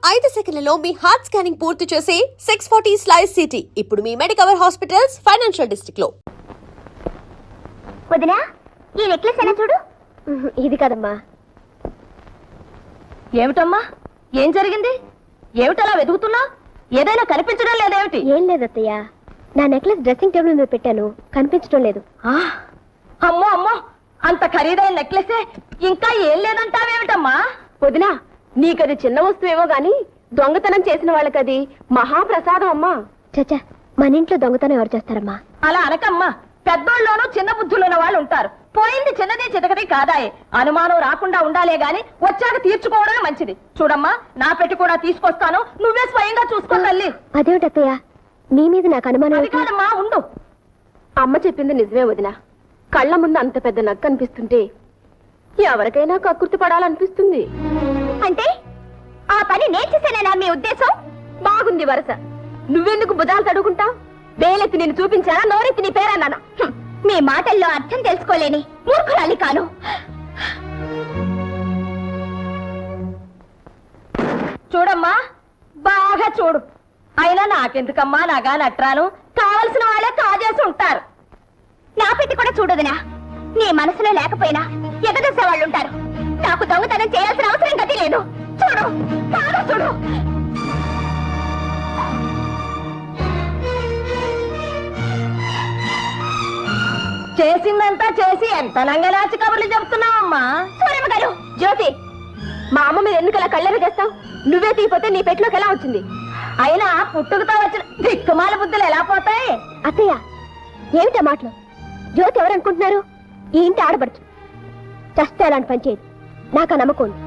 5 సెకన్లలో మీ heart scanning పూర్తి చేసి 640 స్లైస్ సిటీ ఇప్పుడు మీ మెడికవర్ హాస్పిటల్స్ ఫైనాన్షియల్ డిస్ట్రిక్ట్ లో. వదినా, ఈ నెక్లెస్ ఎలా చూడు. ఇది కదమ్మా. ఏమిటమ్మా, ఏం జరిగింది? ఏమిటలా వెతుకుతున్నా? ఏదైనా కనిపించడం లేదేమిటి? ఏం లేదత్తయ్య, నా నెక్లెస్ డ్రెస్సింగ్ టేబుల్ మీద పెట్టాను, కనిపించడం లేదు. అమ్మో అమ్మో, అంత ఖరీదైన నెక్లెసే ఇంకా ఏం లేదంటావేమిటమ్మా? వదినా, నీకది చిన్న వస్తువేమో గాని దొంగతనం చేసిన వాళ్ళకది మహాప్రసాదం అమ్మా. చచ్చా, మన ఇంట్లో దొంగతనం ఎవరు చేస్తారమ్మా? అలా అనకమ్మా, పెద్దోళ్ళలోనూ చిన్న బుద్ధులున్న వాళ్ళు ఉంటారు. పోయింది చిన్నది చితకది కాదాయే. అనుమానం రాకుండా ఉండాలే గాని వచ్చాక తీర్చుకోవడమే మంచిది. చూడమ్మా, నా పెట్టి కూడా తీసుకొస్తాను, నువ్వే స్వయంగా చూసుకో తల్లి. అదేమిటత్తయ్య, మీ మీద నాకు అనుమానం. అది కాదమ్మా, ఉండు. అమ్మ చెప్పింది నిజమే వదినా. కళ్ళ ముందు అంత పెద్ద నక్క అనిపిస్తుంటే ఎవరికైనా కక్కుర్తి పడాలనిపిస్తుంది. అంటే ఆ పని నేను చేసేనేనా మీ ఉద్దేశం? బాగుంది వరస. నువ్వెందుకు బుధాలు తడుకుంటావు? వేలెత్తి నేను చూపించానా, నోరెత్తి నీ పేరన్నానా? మీ మాటల్లో అర్థం తెలుసుకోలేని మూర్ఖురాలి కాను. చూడమ్మా, బాగా చూడు. అయినా నాకెందుకమ్మా నాగా నట్రాను? కావలసిన వాళ్ళే కాజేసి ఉంటారు. నా పెట్టి కూడా చూడదునా. నీ మనసులో లేకపోయినా ఎగదసే వాళ్ళు ఉంటారు. నాకు దొంగతనం చేయాల్సిన అవసరం గతి లేదు. చూడు, బాగా చూడు. చేసిందంతా చేసి ఎంత నంగనాచి కబుర్లు చెప్తున్నావమ్మా? సూరమ్మ గారు, జ్యోతి, మా అమ్మ మీద ఎందుకు అలా కళ్ళెర చేస్తావు? నువ్వే తీపోతే నీ పెట్లోకి ఎలా వచ్చింది? అయినా పుట్టుకతో వచ్చిన దిక్కుమాల బుద్ధులు ఎలా పోతాయి? అత్తయ్య, ఏమిటా మాటలు? జ్యోతి ఎవరనుకుంటున్నారు? ఈ ఇంటి ఆడబడుచు. చస్తే అలాంటి పని చేయదు. నాకు ఆ నమ్మకం ఉంది.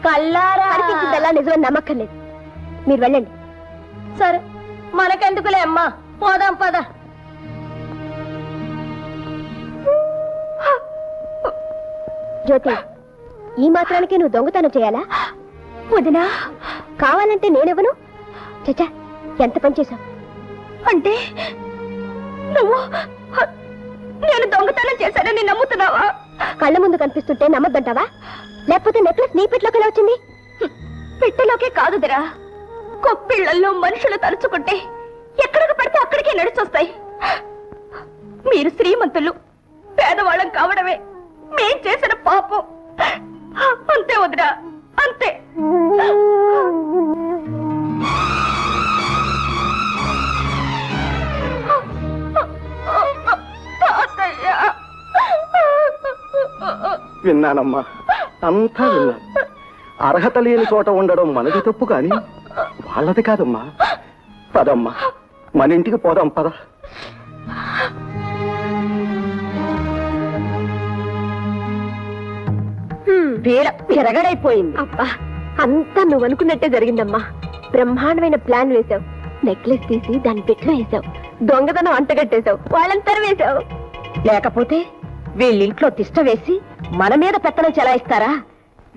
కల్లారా అనిపించిందల్లా నిజమని నమ్మక్కర్లేదు. మీరు వెళ్ళండి. సరే, మనకెందుకులే అమ్మా, పోదాం పద. జ్యోతి, ఈ మాత్రానికి నువ్వు దొంగతనం చేయాలా? వదినా, కావాలంటే నేనెవను? చచ్చా, ఎంత పని చేశావు? అంటే నువ్వు నేను దొంగతనం చేశానని నమ్ముతున్నావా? కళ్ళ ముందు కనిపిస్తుంటే నమ్మద్దంటావా? లేకపోతే నెక్లెస్ నీ పెట్లోకి ఎలా వచ్చింది? పెట్టెలోకే కాదుదిరా, కొప్పిళ్లలో మనుషులు తలుచుకుంటే ఎక్కడికి పడితే అక్కడికే నడిచొస్తాయి. మీరు శ్రీమంతులు, పేదవాళ్ళం కావడమే మేం చేసిన పాపం. అంతే వదిరా, అంతే. విన్నానమ్మా, అంతా విన్నాను. అర్హత లేని చోట ఉండడం మనది తప్పు కాని వాళ్ళది కాదమ్మా. పదమ్మా, మన ఇంటికి పోదాం, పద. విరగడైపోయింది. అబ్బా, అంతా నువ్వు అనుకున్నట్టే జరిగిందమ్మా. బ్రహ్మాండమైన ప్లాన్ వేశావు. నెక్లెస్ తీసి దాని పెట్లో వేసావు. దొంగతనం అంటగట్టేశావు. వాళ్ళంతా వేశావు. లేకపోతే వీళ్ళింట్లో తిష్ట వేసి మన మీద పెత్తనం చెలాయిస్తారా?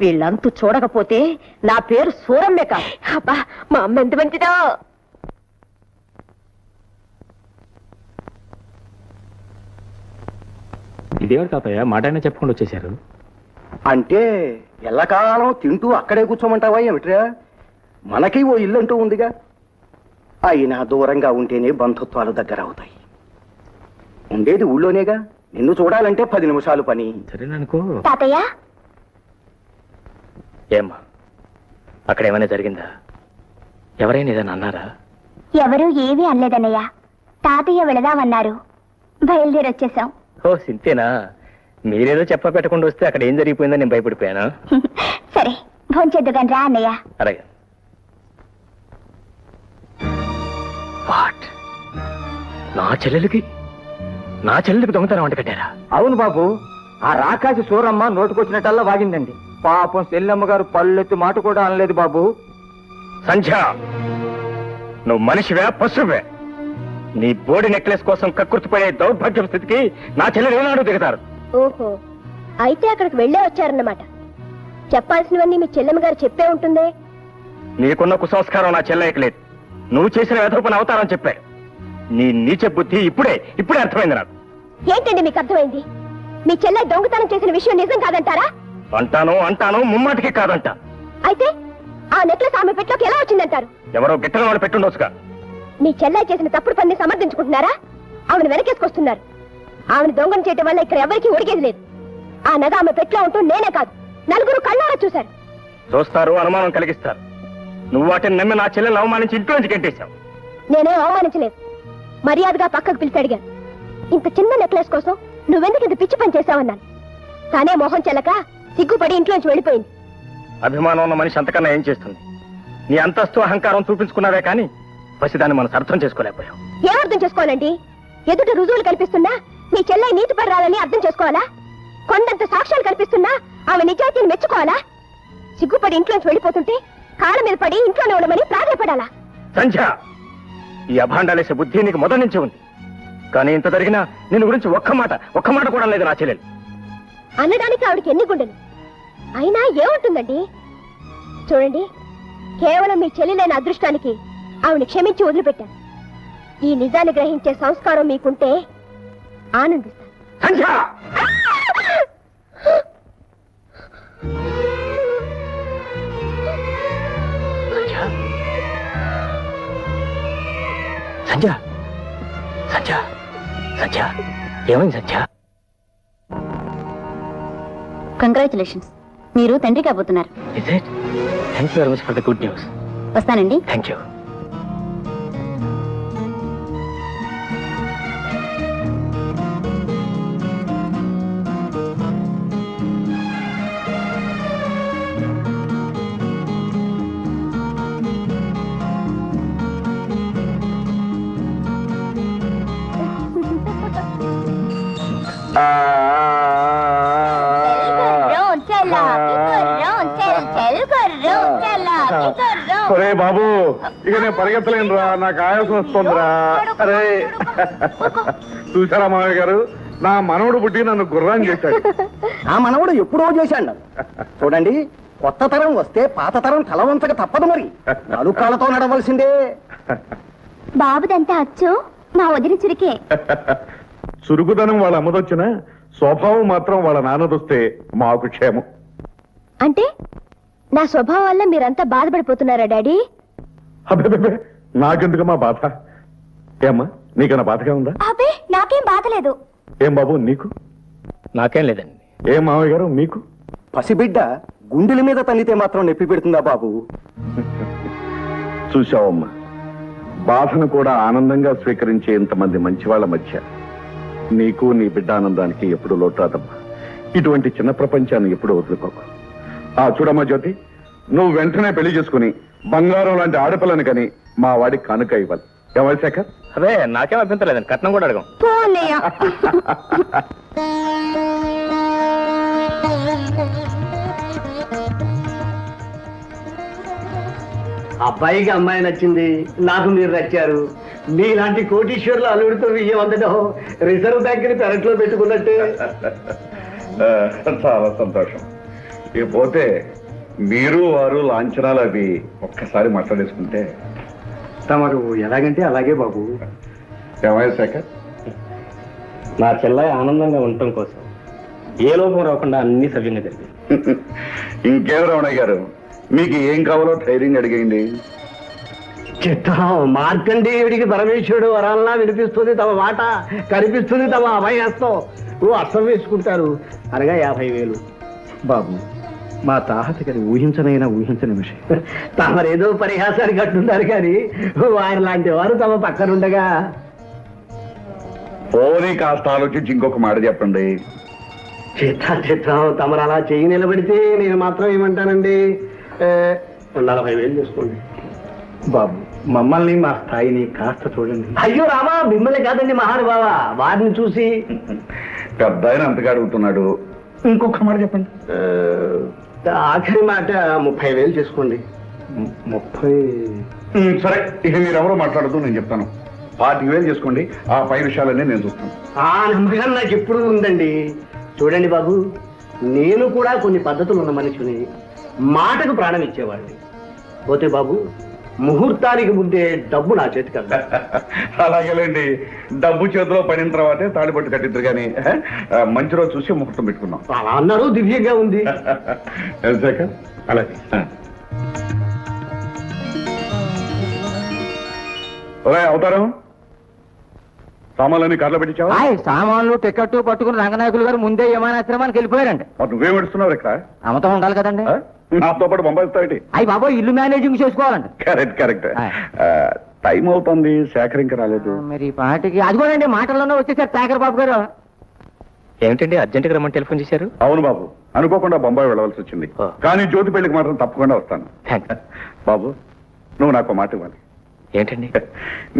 వీళ్ళంతూ చూడకపోతే నా పేరు సూరమ్మే కాదు. అబ్బా, మా అమ్మ ఎంత మంచిదో. ఇదేమిటి తాతయ్య, మాట అయినా చెప్పకుండా వచ్చేసారు? అంటే ఎల్లకాలం తింటూ అక్కడే కూర్చోమంటావా ఏమిట్రా? మనకి ఓ ఇల్లు అంటూ ఉందిగా. అయినా దూరంగా ఉంటేనే బంధుత్వాలు దగ్గర అవుతాయి. ఉండేది ఊళ్ళోనేగా. నిన్ను చూడాలంటే 10 నిమిషాలు పని. సరేననుకో. తాతయ్య, ఏమ్మా, అక్కడ ఏమైనా జరిగిందా? ఎవరైనా ఏదైనా అన్నారా? ఎవరూ ఏమీ అనలేదన్నయ్య. తాతయ్య వెళదామన్నారు, బయలుదేరొచ్చేసాం. ఓ సింతేనా? మీరేదో చెప్ప పెట్టకుండా వస్తే అక్కడ ఏం జరిగిపోయిందని నేను భయపడిపోయాను. సరే, భోంచేద్దుగాని రా అన్నయ్య. అలాగే. వాట్? నా చెల్లెలికి దొంగతనం వంట కట్టారా? అవును బాబు, ఆ రాకాసి సూరమ్మ నోటుకొచ్చినట్టల్లా వాగిందండి. పాపం సెల్లమ్మ గారు పళ్ళెత్తి మాట కూడా అనలేదు బాబు. సంధ్య, నువ్వు మనిషివే పశువే? నీ బోడి నెక్లెస్ కోసం కక్కుర్తిపోయే దౌర్భాగ్య స్థితికి నా చెల్లెలు ఏనాడు దిగుతారు. ఓహో, అయితే అక్కడికి వెళ్ళే వచ్చారన్నమాట. చెప్పాల్సినవన్నీ మీ చెల్లెమ్మ గారు చెప్పే ఉంటుందే. నీకున్న కుసంస్కారం నా చెల్లెకి లేదు. నువ్వు చేసిన వెధపని అవతారం చెప్పాడు. నీ నీచ బుద్ధి ఇప్పుడే అర్థమైంది నాకు. ఏంటండి మీకు అర్థమైంది? మీ చెల్లె దొంగతనం చేసిన విషయం నిజం కాదంటారా? అంటాను ముమ్మాటికి కాదంట. అయితే ఆ నెక్లెస్ ఆమె పెట్టలోకి ఎలా వచ్చిందంటారు? ఎవరో గిట్టని వాడు పెట్టుండొచ్చుగా. మీ చెల్లాయి చేసిన తప్పుడు పని సమర్థించుకుంటున్నారా? ఆమెను వెనకేసుకొస్తున్నారు. ఆమెను దొంగను చేయటం వల్ల ఇక్కడ ఎవరికీ ఒరిగేది లేదు. ఆ నగ ఆమె పెట్లో ఉంటూ నేనే కాదు, నలుగురు కళ్ళారా చూశారు. చూస్తారు, అనుమానం కలిగిస్తారు. నువ్వు వాటిని నమ్మి నా చెల్లెలు అవమానించి ఇంట్లో నుంచి గెంటేశావు. నేనే అవమానించలేదు. మర్యాదగా పక్కకు పిలిచి అడిగాను. ఇంత చిన్న నెక్లెస్ కోసం నువ్వెందుకు ఇంత పిచ్చి పని చేశావన్నాను. తానే మోహం చెల్లక సిగ్గుపడి ఇంట్లోంచి వెళ్ళిపోయింది. అభిమానం ఉన్న మనిషి అంతకన్నా ఏం చేస్తుంది? నీ అంతస్తు అహంకారం చూపించుకున్నావే కానీ పసిదాన్ని మనం అర్థం చేసుకోలేకపోయాం. ఏమర్థం చేసుకోవాలండి? ఎదుట రుజువులు కల్పిస్తున్నా మీ చెల్లె నీతి పర్రాలని అర్థం చేసుకోవాలా? కొండంత సాక్ష్యాలు కల్పిస్తున్నా ఆమె నిజాయితీని మెచ్చుకోవాలా? సిగ్గుపడి ఇంట్లోంచి వెళ్ళిపోతుంటే కాళ్ళ మీద పడి ఇంట్లోనే ఉండమని ప్రాధాయపడాలా? సంధ్య, ఈ అభాండాలేసే బుద్ధి నీకు మొదటి నుంచి ఉంది. కానీ ఇంత జరిగినా నిన్ను గురించి ఒక్క మాట కూడా లేదు నా చెల్లెలు. అనడానికి ఆవిడకి ఎన్ని గుండెలు అయినా ఏముంటుందండి? చూడండి, కేవలం మీ చెల్లెలైన అదృష్టానికి ఆవిడ క్షమించి వదిలిపెట్టాను. ఈ నిజాన్ని గ్రహించే సంస్కారం మీకుంటే ఆనందిస్తాను. సంధ్య, సంధ్య, సంధ్య, సంధ్య, ఏమైంది సంధ్య? కంగ్రాచులేషన్స్, మీరు తండ్రి కాబోతున్నారు. Is it? Thank you very much for the good news. వస్తానండి. Thank you. ఒరే బాబు, ఇక నేను పరిగెత్తలేనురా, నాకు ఆయాసం వస్తుందిరా. అరే చూసారా మామయ్య గారు, నా మనవడు పుట్టి నన్ను గుర్రాన్ని చేశాడు. ఆ మనవడు ఎప్పుడో చేశాడు. చూడండి, కొత్త తరం వస్తే పాత తరం తల వంచక తప్పదు. మరి నలుకాలతో నడవలసిందే. బాబుదంతా అచ్చు మా వదిలి చురికే. చురుకుదనం వాళ్ళ అమ్మదొచ్చిన స్వభావం మాత్రం వాళ్ళ నాన్నదొస్తే మాకు క్షేమం. అంటే నా స్వభావం వల్ల మీరంతా బాధపడిపోతున్నారా డాడీ? అబ్బే, నాకెందుకమ్మా బాధ? ఏమ్మా, నీకన్నా బాధగా ఉందా? అబ్బే, నాకేం బాధ లేదు. ఏం బాబు నీకు? నాకేం లేదండి. ఏం మామయ్య గారు మీకు? పసిబిడ్డ గుండెల మీద తల్లితే మాత్రం నొప్పి పెడుతుందా బాబు? చూశావమ్మా, బాధను కూడా ఆనందంగా స్వీకరించే ఇంతమంది మంచివాళ్ల మధ్య నీకు నీ బిడ్డ ఆనందానికి ఎప్పుడు లోటు రాదమ్మా. ఇటువంటి చిన్న ప్రపంచాన్ని ఎప్పుడు వదులుకోకు. చూడమ్మా జ్యోతి, నువ్వు వెంటనే పెళ్లి చేసుకుని బంగారం లాంటి ఆడపిల్లని కని మా వాడికి కానుక ఇవ్వాలి. ఏమై శేఖర్? అదే, నాకేం అభ్యంతరం లేదండి. కట్నం కూడా అడగం. అబ్బాయికి అమ్మాయి నచ్చింది, నాకు మీరు నచ్చారు. మీలాంటి కోటీశ్వర్లు అల్లుడితో విజయం అందడం రిజర్వ్ బ్యాంక్ ని పెరట్లో పెట్టుకున్నట్టే. చాలా సంతోషం. ఇకపోతే మీరు వారు లాంఛనాలు అవి ఒక్కసారి మాట్లాడేసుకుంటే. తమరు ఎలాగంటే అలాగే బాబు. ఏమయ్య శేఖర్? నా చెల్లాయి ఆనందంగా ఉండటం కోసం ఏ లోపం రాకుండా అన్ని సవ్యంగా జరిగింది. ఇంకేం రమణయ్య గారు, మీకు ఏం కావాలో ధైర్యంగా అడిగేయండి. చిత్తం మార్కండేయుడికి పరమేశ్వరుడు వరాలనా వినిపిస్తుంది తమ మాట, కనిపిస్తుంది తమ అభయస్తం. అర్థం వేసుకుంటారు అనగా 50,000. బాబు, మా తాహతకని ఊహించనైనా ఊహించని విషయం. తమరేదో పరిహాసానికి కట్టున్నారు కానీ వారి లాంటి వారు తమ పక్కనుండగా. పోనీ కాస్త ఆలోచించి ఇంకొక మాట చెప్పండి. చిత్తం తమరు అలా చెయ్యి నిలబెడితే నేను మాత్రం ఏమంటానండి, 40,000 చేసుకోండి. బాబు, మమ్మల్ని మా స్థాయిని కాస్త చూడండి. అయ్యో రామా, మిమ్మల్ని కాదండి మహానుభావ, వారిని చూసి. పెద్ద ఆయన అంతగా అడుగుతున్నాడు, ఇంకొక మాట చెప్పండి. ఆఖరి మాట 30,000 చేసుకోండి. 30? సరే, ఇక మీరెవరో మాట్లాడుతూ నేను చెప్తాను. 40,000 చేసుకోండి. ఆ పై విషయాలన్నీ నేను చూస్తాను. ఆ నమ్మకం నాకు ఎప్పుడు ఉందండి. చూడండి బాబు, నేను కూడా కొన్ని పద్ధతులు ఉన్న మనిషిని, మాటకు ప్రాణం ఇచ్చేవాడిని. పోతే బాబు, ముహూర్తానికి ముందే డబ్బు నా చేతికి అందాలి. అలాగేలేండి, డబ్బు చేతిలో పడిన తర్వాతే తాళిబొట్టు కట్టిద్దరు కానీ మంచి రోజు చూసి ముహూర్తం పెట్టుకున్నాం. అలా అన్నారు, దివ్యంగా ఉంది. శేఖర్, అలాగే. అవుతారు సామాన్లన్నీ కార్లో పెట్టించావా సామాన్లు టికెట్ పట్టుకుని రంగనాయకులు గారు ముందే విమానాశ్రమానికి వెళ్ళిపోయారండి. మరి నువ్వేం ఎడుస్తున్నావు ఇక్కడ అమ్మతం ఉండాలి కదండి. నాతో పాటు బొంబాయిస్తావేటి? అయ్యి బాబు ఇల్లు మేనేజింగ్ చేసుకోవాలండి. కరెక్ట్ టైం అవుతుంది, శేఖర్ ఇంకా రాలేదు. మరి ఈ పాటికి అదిగోనండి మాటల్లోనే వచ్చేసారు శేఖర్ బాబు గారు. ఏమిటండి అర్జెంట్గా రమ్మని టెలిఫోన్ చేశారు? అవును బాబు, అనుకోకుండా బొంబాయి వెళ్ళవలసి వచ్చింది. కానీ జ్యోతి పెళ్లికి మాత్రం తప్పకుండా వస్తాను. థ్యాంక్స్. బాబు నువ్వు నాకు మాట ఇవ్వాలి. ఏంటండి?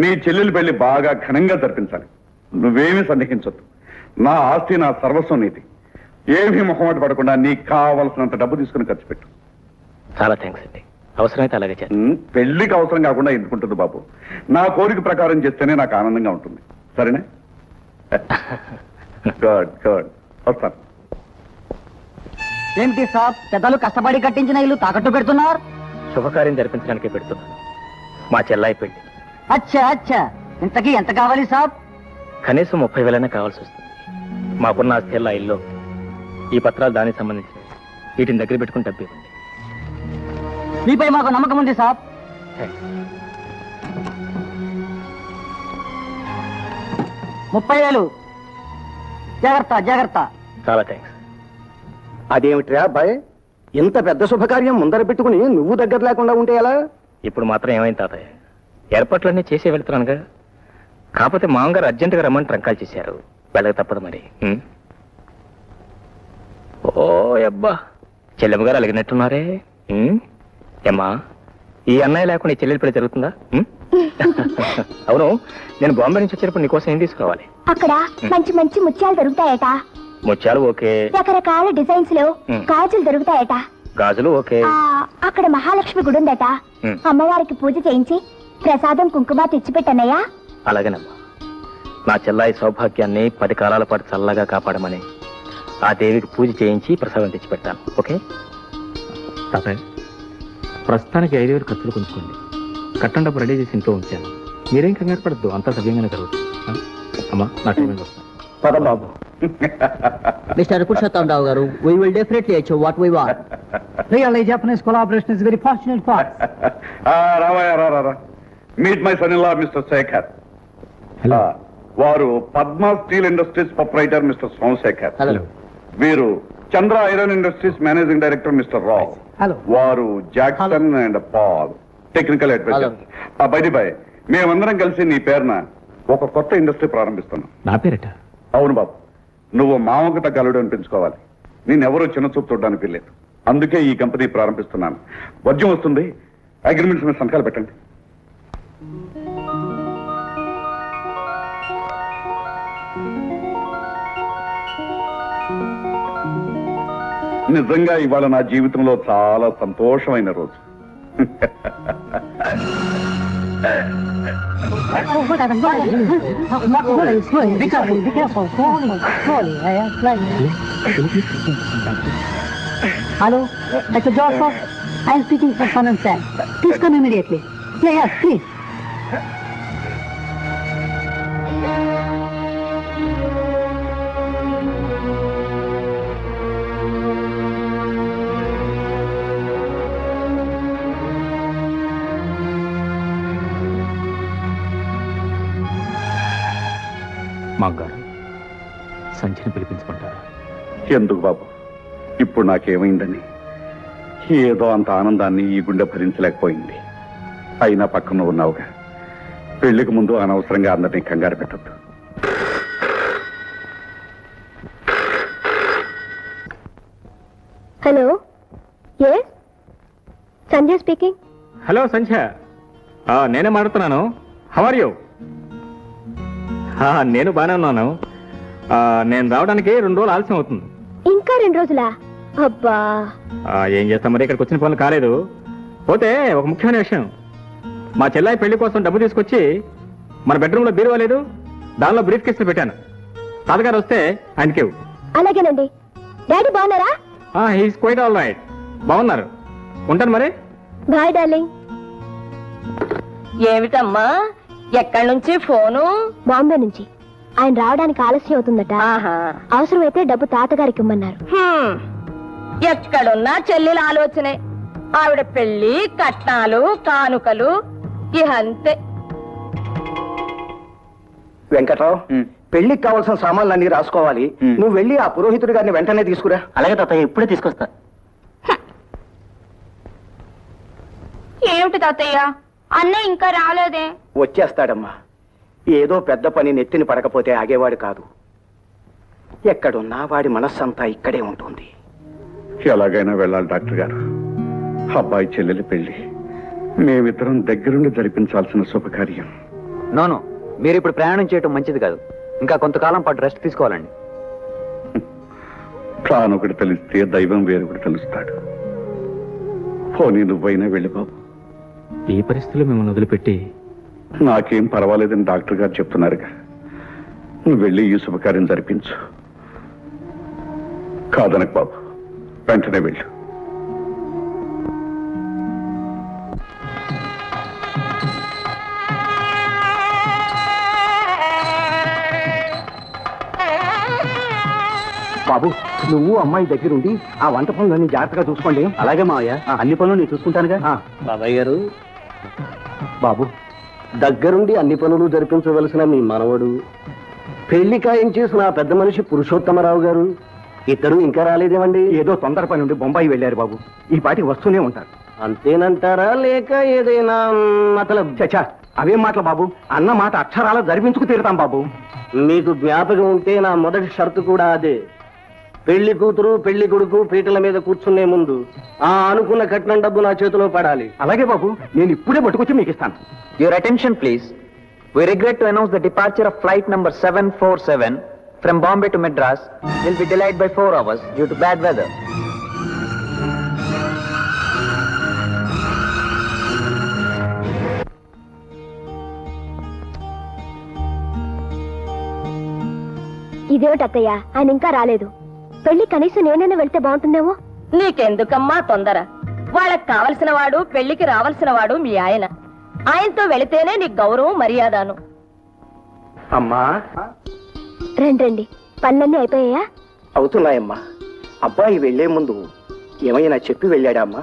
నీ చెల్లెలి పెళ్లి బాగా ఘనంగా జరిపించాలి. నువ్వేమీ సందేహించొద్దు. నా ఆస్తి నా సర్వస్వం నీది. ఏమీ మొహమాట పడకుండా నీకు కావలసినంత డబ్బు తీసుకుని ఖర్చు పెట్టు. చాలా థ్యాంక్స్ అండి. అవసరమైతే అలాగే చేస్తాను. పెళ్లికి అవసరం కాకుండా ఎందుకుంటుంది బాబు? నా కోరిక ప్రకారం చేస్తేనే నాకు ఆనందంగా ఉంటుంది. సరేనా? గుడ్ వస్తాను. ఏంటి సాబ్ పెద్దలు కష్టపడి కట్టించిన ఇల్లు తాకట్టు పెడుతున్నారు? శుభకార్యం జరిపించడానికే పెడుతున్నాను. మా చెల్లాయి పెళ్లి. అచ్చా ఇంతకీ ఎంత కావాలి సాబ్? కనీసం 30,000 కావాల్సి వస్తుంది. మాకున్న ఆస్తి ఎల్లా ఇల్లు. ఈ పత్రాలు దానికి సంబంధించినవి. వీటిని దగ్గర పెట్టుకుని డబ్బు ఇవ్వండి. మీపై మాకు నమ్మకం ఉంది సాబ్. థ్యాంక్స్. 30,000 జాగ్రత్త. చాలా థ్యాంక్స్. అదేమిట్రా అబ్బాయి, ఇంత పెద్ద శుభకార్యం ముందర పెట్టుకుని నువ్వు దగ్గర లేకుండా ఉంటే ఎలా? ఇప్పుడు మాత్రం ఏమైంది తాతయ్య? ఏర్పాట్లన్నీ చేసే వెళ్తున్నానుగా. కాకపోతే మామగారు అర్జెంటుగా రమ్మని ట్రంకాలు చేశారు. వెళ్ళక తప్పదు మరి. ఓ అబ్బా, చెల్లెమ్మ గారు అలిగినట్టున్నారే. ఏమ్మా, ఈ అన్నయ్య లేకుండా ఈ చెల్లెలి పెళ్లి జరుగుతుందా? అవును, నేను బాంబే నుంచి వచ్చేటప్పుడు నీకోసం ఏం తీసుకురావాలి? అక్కడ మంచి మంచి ముత్యాలు దొరుకుతాయట. ముత్యాలు ఓకే. రకరకాల డిజైన్స్ లో గాజులు దొరుకుతాయట. గాజులు ఓకే. అక్కడ మహాలక్ష్మి గుడి ఉందట. అమ్మవారికి పూజ చేయించి ప్రసాదం కుంకుమ తెచ్చిపెట్టనయ్యా. అలాగేనమ్మా. నా చెల్లాయి సౌభాగ్యాన్ని 10 కాలాల పాటు చల్లగా కాపాడమని ఆ దేవికి పూజ చేయించి ప్రసాదం తెచ్చి పెడతాను. ఓకే తాతయ్య, ప్రస్తుతానికి 5,000 ఖర్చులు కొంచుకోండి. కట్టం డబ్బు రెడీ చేసి ఇంట్లో ఉంచాను. మీరేం కంగారు పడద్దు, అంతా సవ్యంగానే జరుగుతుంది. అమ్మా నా టైమింగ్ వస్తాను. పద బాబు. Mr. Purushottam గారు, we will definitely achieve what we want. Really, Japanese collaboration is very fortunate for us. రా. Meet my son in law mister Shekhar. వారు Padma steel industries proprietor mister Somashekhar. Hello. వీరు Chandra iron industries managing director mister Rao. Hello. వారు Jackson and Paul technical advisor. బై మేమందరం కలిసి నీ పేరున ఒక కొత్త ఇండస్ట్రీ ప్రారంభిస్తున్నాం. నా పేరట? అవును బాబు, నువ్వు మామకు తగ్గ అల్లుడు అనిపించుకోవాలి. నేనెవరూ చిన్న చూపు చూడడానికి లేదు. అందుకే ఈ కంపెనీ ప్రారంభిస్తున్నాను. వద్యం వస్తుంది, అగ్రిమెంట్స్ మీద సంతకాలు పెట్టండి. నిజంగా ఇవాళ నా జీవితంలో చాలా సంతోషమైన రోజు. Hello, Mr. Joseph. I am speaking for Fun and Sam. Please come immediately. Yes, please. మాగారు సంచిని పిలిపించుకుంటారా? ఎందుకు బాబు, ఇప్పుడు నాకేమైందని? ఏదో అంత ఆనందాన్ని ఈ గుండె భరించలేకపోయింది. అయినా పక్కన ఉన్నావుగా. పెళ్లికి ముందు అనవసరంగా అందరినీ కంగారు పెట్టద్దు. Hello, yes Sanjay speaking. Hello Sandhya, నేనే మాట్లాడుతున్నాను. How are you? నేను బాగానే ఉన్నాను. నేను రావడానికి 2 రోజులు ఆలస్యం అవుతుంది. ఇంకా 2 రోజులా? అబ్బా, ఏం చేస్తాం మరి, ఇక్కడికి వచ్చిన పనులు కాలేదు. పోతే ఒక ముఖ్యమైన విషయం, మా చెల్లాయి పెళ్లి కోసం డబ్బు తీసుకొచ్చి మన బెడ్రూమ్ లో బీరువా లేదు, దానిలో బ్రీఫ్ కేసులు పెట్టాను. తాతగారు వస్తే ఆయనకి. అలాగేనండి. డాడీ బాగున్నారా? He's quite all right. బాగున్నారు. ఉంటాను మరి. Bye darling. ఏమిటమ్మా, ఎక్కడి నుంచి ఫోను? బాంబే నుంచి. ఆయన రావడానికి ఆలస్యం అవుతుందట. అవసరమైతే డబ్బు తాతగారికి ఇమ్మన్నారు. ఎక్కడున్నా చెల్లెల ఆలోచనే. ఆవిడ పెళ్లి, కట్నాలు, కానుకలు, ఇహంతే. వెంకట్రావు, పెళ్లికి కావాల్సిన సామాన్లు అన్ని రాసుకోవాలి. నువ్వు వెళ్ళి ఆ పురోహితుడి గారిని వెంటనే తీసుకురా. అలాగే తాతయ్య, ఇప్పుడే తీసుకొస్తా. ఏమిటి తాతయ్య, అన్నయ్య ఇంకా రాలేదే? వచ్చేస్తాడమ్మా. ఏదో పెద్ద పని నెత్తిని పడకపోతే ఆగేవాడు కాదు. ఎక్కడున్నా వాడి మనస్సంతా ఇక్కడే ఉంటుంది. ఎలాగైనా వెళ్ళాలి డాక్టర్ గారు. అబ్బాయి చెల్లెలి పెళ్లి మేమిద్దరం దగ్గరుండి జరిపించాల్సిన శుభకార్యం. నోను, మీరు ఇప్పుడు ప్రయాణం చేయటం మంచిది కాదు. ఇంకా కొంతకాలం పాటు రెస్ట్ తీసుకోవాలండి. ప్రాణొకటి తెలిస్తే దైవం వేరొకటి తెలుస్తాడు. పోనీ నువ్వైనా వెళ్ళి బాబు. ఈ పరిస్థితుల్లో మిమ్మల్ని వదిలిపెట్టి నాకేం పర్వాలేదని డాక్టర్ గారు చెప్తున్నారుగా. నువ్వు వెళ్ళి ఈ శుభకార్యం జరిపించు. కాదనకు బాబు, వెంటనే వెళ్ళు. బాబు, నువ్వు అమ్మాయి దగ్గరుండి ఆ వంట పనులన్నీ జాగ్రత్తగా చూసుకోండి. అలాగే మావయ్య, అన్ని పనులు నేను చూసుకుంటానుగా. బాబాయ్ గారు, బాబు, దగ్గరుండి అన్ని పనులు జరిపించవలసిన మీ మనవడు, పెళ్లి ఖాయం చేసిన ఆ పెద్ద మనిషి పురుషోత్తమరావు గారు ఇద్దరు ఇంకా రాలేదేమండి? ఏదో తొందర పని నుండి బొంబాయి వెళ్ళారు బాబు. ఈ పాటికి వస్తూనే ఉంటారు. అంతేనంటారా, లేక ఏదైనా మతలబ్? చచ్చా, అవేం మాటలు బాబు. అన్న మాట అక్షరాల జరిపించుకు తీరుతాం బాబు. మీకు జ్ఞాపకం ఉంటే నా మొదటి షరతు కూడా అదే. పెళ్లి కూతురు పెళ్లి కొడుకు పీటల మీద కూర్చునే ముందు ఆ అనుకున్న కట్నం డబ్బు నా చేతిలో పడాలి. అలాగే బాబు, నేను ఇప్పుడే పట్టుకొచ్చి మీకు ఇస్తాను. Your attention please. We regret to announce the departure of flight number 747 from Bombay to Madras will be delayed by 4 hours due to bad weather. ఇదేమిటి అత్తయ్య, ఆయన ఇంకా రాలేదు. పెళ్లి కనీసం నేనైనా వెళ్తే బాగుంటుందేమో. నీకెందుకమ్మా తొందర? వాళ్ళకి కావలసిన వాడు, పెళ్లికి రావాల్సిన వాడు మీ ఆయన. ఆయనతో వెళితేనే నీకు గౌరవం మర్యాదను. అమ్మా, రండి రండి, పనులన్నీ అయిపోయాయా? అవుతున్నాయమ్మా. అబ్బాయి వెళ్లే ముందు ఏమైనా చెప్పి వెళ్ళాడా అమ్మా?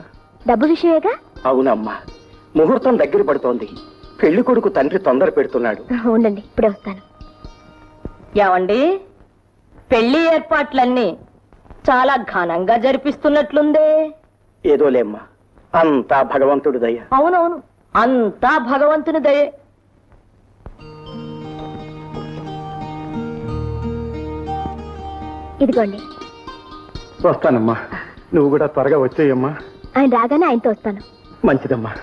డబ్బు విషయమేగా? అవునమ్మా, ముహూర్తం దగ్గర పడుతోంది. పెళ్లి కొడుకు తండ్రి తొందర పెడుతున్నాడు. ఉండండి, ఇప్పుడే వస్తాను. ఏమండి, పెళ్లి ఏర్పాట్లన్నీ చాలా ఘనంగా జరిపిస్తున్నట్లుందే. ఏదోలేమ్మా, అంతా భగవంతుడి దయ. అవునవును, అంతా భగవంతుని దయే. ఇదిగోండి. వస్తానమ్మా, నువ్వు కూడా త్వరగా వచ్చేయమ్మా. ఆయన రాగానే ఆయనతో వస్తాను. మంచిదమ్మా.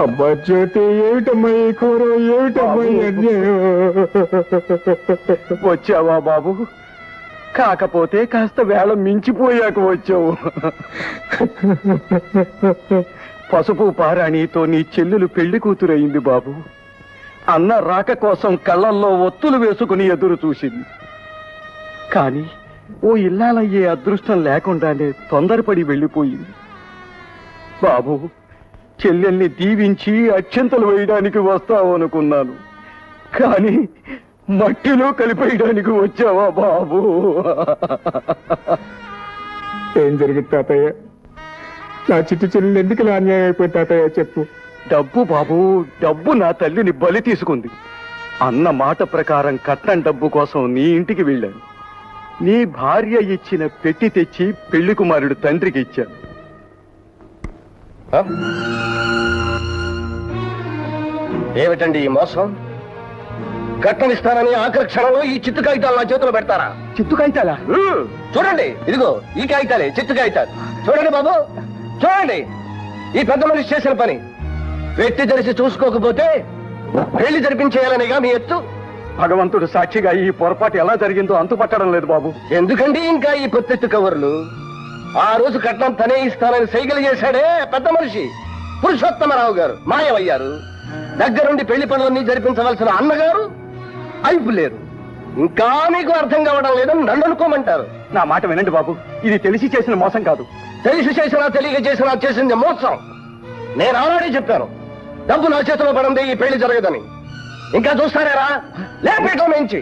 అబ్బా జ్యోతి, ఏమిటమ్మా ఈ కూర, ఏమిటమ్మా ఈ అన్యాయం? వచ్చావా బాబు? కాకపోతే కాస్త వేళ మించిపోయాక వచ్చావు. పసుపు పారాణితో నీ చెల్లెలు పెళ్లి కూతురయింది బాబు. అన్న రాక కోసం కళ్ళల్లో ఒత్తులు వేసుకుని ఎదురు చూసింది. కానీ ఓ ఇల్లాలయ్యే అదృష్టం లేకుండానే తొందరపడి వెళ్ళిపోయింది. బాబు, చెల్లెల్ని దీవించి అక్షంతలు వేయడానికి వస్తావు అనుకున్నాను, కానీ మట్టిలో కలిపేయడానికి వచ్చావా బాబు? ఏం జరిగింది తాతయ్య? నా చిట్టు చెల్లెలు ఎందుకు ఇలా అన్యాయం అయిపోయింది తాతయ్య, చెప్పు. డబ్బు బాబు, డబ్బు నా తల్లిని బలి తీసుకుంది. అన్న మాట ప్రకారం కట్నం డబ్బు కోసం నీ ఇంటికి వెళ్ళాను. నీ భార్య ఇచ్చిన పెట్టి తెచ్చి పెళ్లి కుమారుడు తండ్రికి ఇచ్చాను. ఏమిటండి ఈ మోసం? కట్నం ఇస్తానని ఆఖరి క్షణంలో ఈ చిత్తు కాగితాలు నా చేతిలో పెడతారా? చిత్తు కాగితాలా? చూడండి, ఇదిగో ఈ కాగితాలే చిత్తు కాగితాలు. చూడండి బాబు, చూడండి, ఈ పెద్ద మనిషి చేసిన పని. వ్యక్తి తెలిసి చూసుకోకపోతే పెళ్లి జరిపించేయాలనేగా మీ ఎత్తు. భగవంతుడు సాక్షిగా ఈ పొరపాటు ఎలా జరిగిందో అంతుపట్టడం లేదు బాబు. ఎందుకండి ఇంకా ఈ పొత్తెత్తు కవర్లు? ఆ రోజు కట్నం తనే ఇస్తానని సైకిల్ చేశాడే పెద్ద మనిషి పురుషోత్తమరావు గారు మాయమయ్యారు. దగ్గరుండి పెళ్లి పనులన్నీ జరిపించవలసిన అన్నగారు అయిపు లేరు. ఇంకా మీకు అర్థం కావడం లేదని నన్ను అనుకోమంటారు. నా మాట వినండి బాబు, ఇది తెలిసి చేసిన మోసం కాదు. తెలిసి చేసినా తెలియక చేసినా చేసింది మోసం. నేను ఆల్రెడీ చెప్పాను, డబ్బు నా చేతిలో పడింది ఈ పెళ్లి జరగదని. ఇంకా చూస్తారేరా లేపేయటం నుంచి.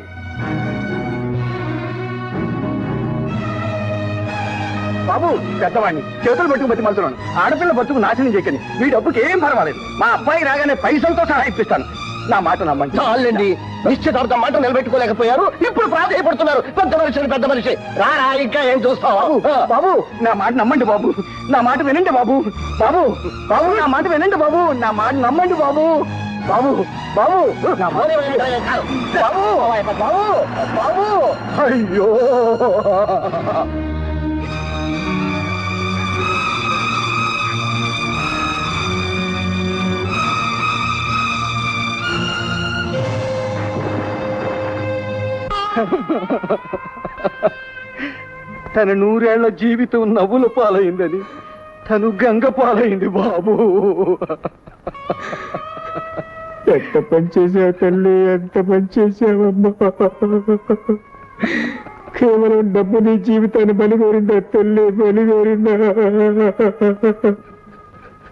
బాబు పెద్దవాడిని చేతులు పట్టుకు బతిమాలుతున్నాను. ఆడపిల్ల బతుకు నాశనం చేయకని. మీ డబ్బుకి ఏం పర్వాలేదు. మా అబ్బాయి రాగానే పైసలతో సహా ఇప్పిస్తాను. నా మాట నమ్మండి. చాలండి, నిశ్చితార్థం మాట నిలబెట్టుకోలేకపోయారు, ఇప్పుడు ప్రాధాయపడుతున్నారు. పెద్ద మనిషి రారా, ఇంకా ఏం చూస్తావు? బాబు నా మాట నమ్మండి బాబు, నా మాట వినండి బాబు. బాబు బాబు నా మాట వినండి బాబు, నా మాట నమ్మండి బాబు. బాబు బాబు నా మాట బాబు బాబు బాబు. అయ్యో తన 100 ఏళ్ల జీవితం నవ్వుల పాలైందని తను గంగ పాలైంది బాబు. ఎంత పని చేసావు తల్లి, ఎంత పని చేసావమ్మా. కేవలం డబ్బు నీ జీవితాన్ని బలిగోరిందా తల్లి, బలిగోరిందా?